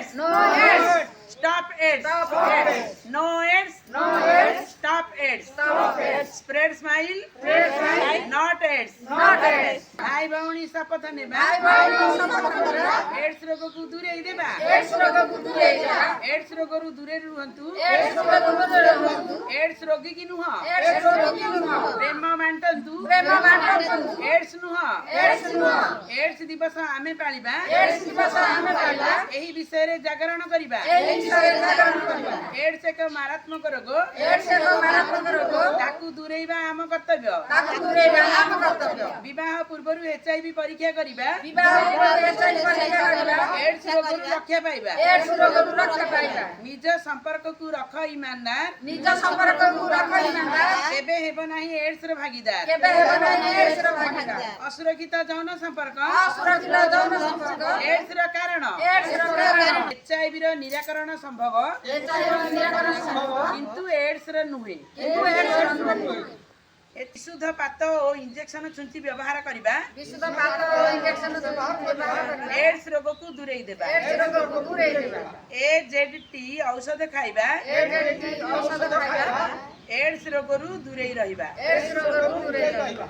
AIDS. No AIDS. Stop AIDS. Stop AIDS. No AIDS. No AIDS. Stop AIDS. Stop AIDS. Spread smile. Spread smile. Not AIDS. Not AIDS. भाई भौणी शपथ नेबा भाई भौणी शपथ नेबा ads रोगको दूरेई देबा एड्स रोगको दूरेई देबा एड्स रोगरु दूरे रुहन्तु एड्स रोगको दूरे रुहन्तु एड्स रोगी कि नुह एड्स रोगी नुह प्रेम बांटन्तु प्रेम बांटन्तु एड्स नुह एड्स नुह एड्स दिवस आमे पालिबा एड्स दिवस आमे पालिबा एही विषय रे जागरण करिबा एही विषय रे जागरण करिबा एड्स एक मारात्मक रोग एड्स एक मारात्मक रोग ताकू दूरेइबा आम कर्तव्य ताकू दूरेइबा आम कर्तव्य विवाह पूर्वरु एचआईवी परीक्षा करिबा विवाह पूर्वरु एचआईवी परीक्षा करिबा एड्स रोगरु रक्षा पाइबा एड्स रोगरु रक्षा पाइबा निज संपर्ककु रख ईमानदार निज संपर्ककु रख ईमानदार केबे हेबो नाही एड्स र भागीदार केबे हेबो नाही एड्स र भागीदार असुरक्षित यौन संपर्क असुरक्षित यौन संपर्क एड्स र कारण एड्स र कारण एचआईवी र निराकरण संभव एचआईवी र निराकरण संभव किंतु एड्स र नुहे किंतु एड्स र नुहे विशुद्ध पात और इंजेक्शन छुंची व्यवहार करिबा विशुद्ध पात और इंजेक्शन व्यवहार करिबा एड्स रोग को दूरेई देबा एड्स रोग को दूरेई देबा एजेडटी औषध खाइबा एजेडटी औषध खाइबा एड्स रोगरु दूरेई रहिबा एड्स रोगरु दूरेई रहिबा।